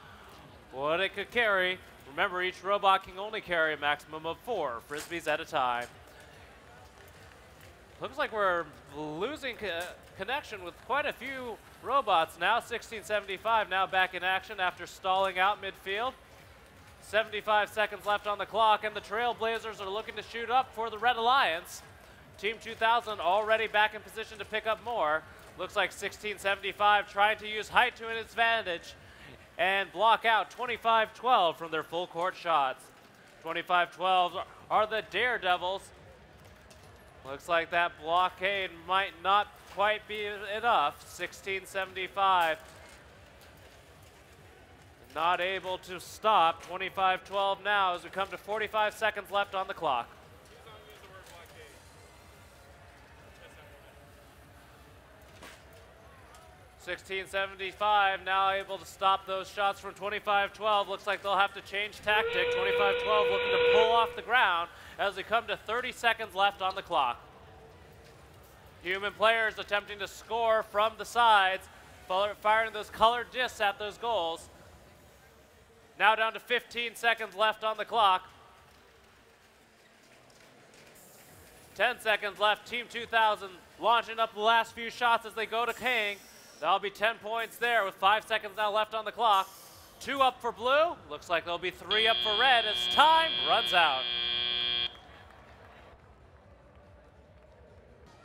what it could carry. Remember, each robot can only carry a maximum of 4 Frisbees at a time. Looks like we're losing connection with quite a few robots now. 1675 now back in action after stalling out midfield. 75 seconds left on the clock, and the Trailblazers are looking to shoot up for the Red Alliance. Team 2000 already back in position to pick up more. Looks like 1675 trying to use height to an advantage and block out 25-12 from their full court shots. 25-12 are the Daredevils. Looks like that blockade might not quite be enough. 1675 not able to stop. 25-12 now as we come to 45 seconds left on the clock. 1675 now able to stop those shots from 25-12. Looks like they'll have to change tactic. 25-12 looking to pull off the ground as we come to 30 seconds left on the clock. Human players attempting to score from the sides, firing those colored discs at those goals. Now down to 15 seconds left on the clock. 10 seconds left. Team 2000 launching up the last few shots as they go to King. That'll be 10 points there with 5 seconds now left on the clock. 2 up for blue. Looks like there'll be 3 up for red as time runs out.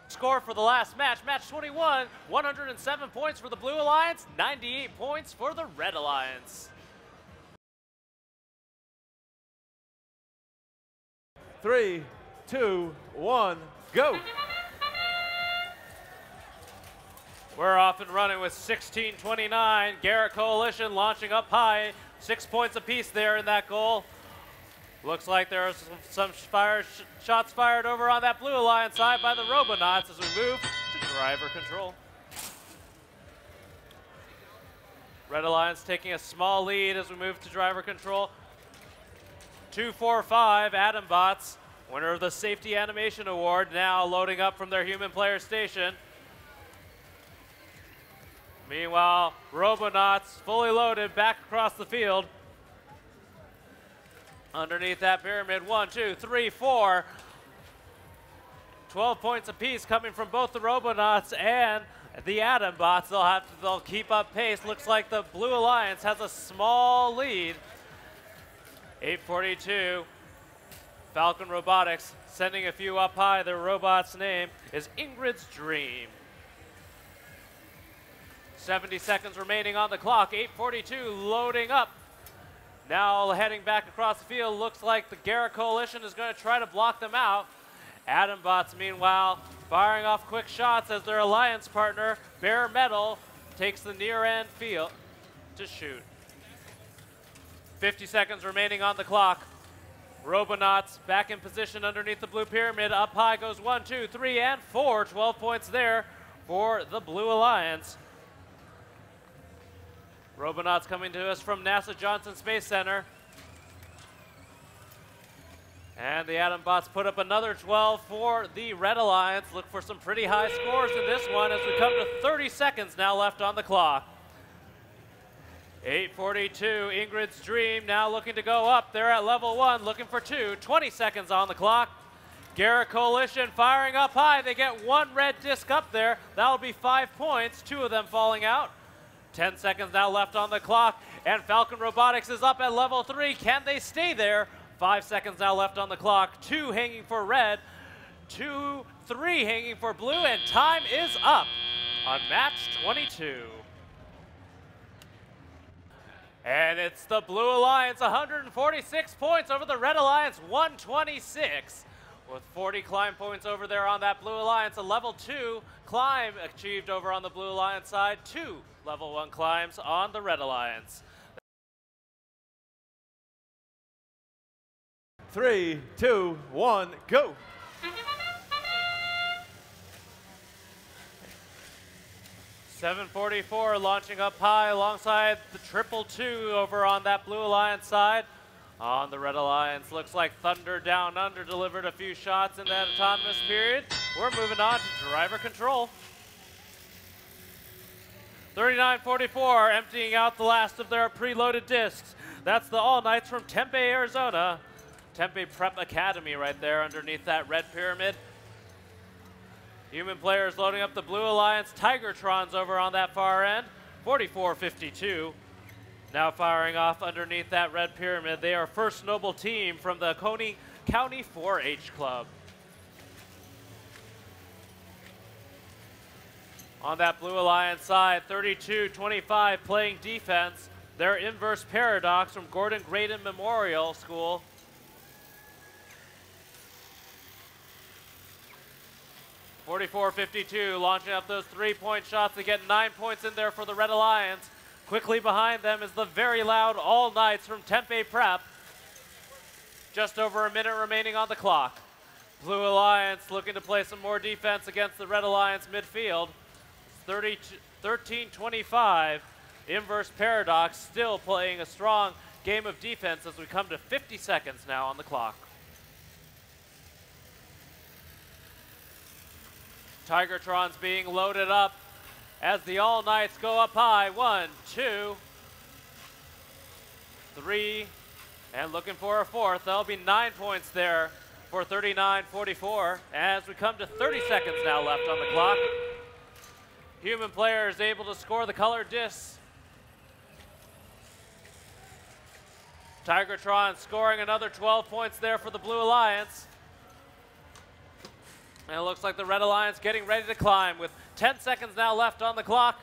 Score for the last match, match 21, 107 points for the Blue Alliance, 98 points for the Red Alliance. 3, 2, 1, go! We're off and running with 16-29. Garrett Coalition launching up high. 6 points apiece there in that goal. Looks like there are some shots fired over on that Blue Alliance side by the Robonauts as we move to driver control. Red Alliance taking a small lead as we move to driver control. 2-4-5, Adam Bots, winner of the Safety Animation Award, now loading up from their human player station. Meanwhile, Robonauts fully loaded back across the field. Underneath that pyramid, 1, 2, 3, 4. 12 points apiece coming from both the Robonauts and the Atom Bots. They'll keep up pace. Looks like the Blue Alliance has a small lead. 8:42. Falcon Robotics sending a few up high. Their robot's name is Ingrid's Dream. 70 seconds remaining on the clock. 8:42 loading up. Now heading back across the field. Looks like the Garrett Coalition is going to try to block them out. Atom Bots, meanwhile, firing off quick shots as their alliance partner, Bare Metal, takes the near end field to shoot. 50 seconds remaining on the clock. Robonauts back in position underneath the blue pyramid. Up high goes 1, 2, 3, and 4. 12 points there for the Blue Alliance. Robonauts coming to us from NASA Johnson Space Center. And the Atom Bots put up another 12 for the Red Alliance. Look for some pretty high scores in this one as we come to 30 seconds now left on the clock. 8:42, Ingrid's Dream now looking to go up. They're at level 1, looking for 2. 20 seconds on the clock. Garrett Coalition firing up high. They get 1 red disc up there. That'll be 5 points, 2 of them falling out. 10 seconds now left on the clock, and Falcon Robotics is up at level 3. Can they stay there? 5 seconds now left on the clock. 2 hanging for red, 2, 3 hanging for blue, and time is up on match 22. And it's the Blue Alliance, 146 points over the Red Alliance, 126. With 40 climb points over there on that Blue Alliance, a level 2 climb achieved over on the Blue Alliance side, 2 level 1 climbs on the Red Alliance. 3, 2, 1, go. .744 launching up high alongside the 222 over on that Blue Alliance side. On the Red Alliance, looks like Thunder Down Under delivered a few shots in that autonomous period. We're moving on to driver control. 3944 emptying out the last of their preloaded discs. That's the All Knights from Tempe, Arizona. Tempe Prep Academy right there underneath that red pyramid. Human players loading up the Blue Alliance Tigertrons over on that far end. 4452. Now firing off underneath that red pyramid. They are First Noble Team from the Coney County 4-H Club. On that Blue Alliance side, 3225 playing defense. Their Inverse Paradox from Gordon Graydon Memorial School. .4452 launching up those 3-point shots to get 9 points in there for the Red Alliance. Quickly behind them is the very loud All Knights from Tempe Prep. Just over a minute remaining on the clock. Blue Alliance looking to play some more defense against the Red Alliance midfield. 13-25. Inverse Paradox still playing a strong game of defense as we come to 50 seconds now on the clock. Tigertrons being loaded up as the All Knights go up high. 1, 2, 3, and looking for a 4th. There'll be 9 points there for 39-44 as we come to 30 seconds now left on the clock. Human player is able to score the colored discs. Tigertron scoring another 12 points there for the Blue Alliance. And it looks like the Red Alliance getting ready to climb with 10 seconds now left on the clock.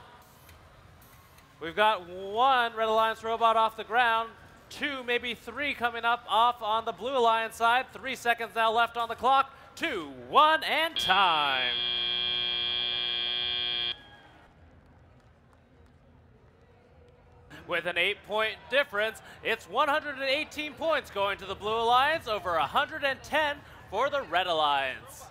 We've got 1 Red Alliance robot off the ground, 2, maybe 3 coming up off on the Blue Alliance side. 3 seconds now left on the clock. 2, 1, and time. With an 8-point difference, it's 118 points going to the Blue Alliance over 110 for the Red Alliance.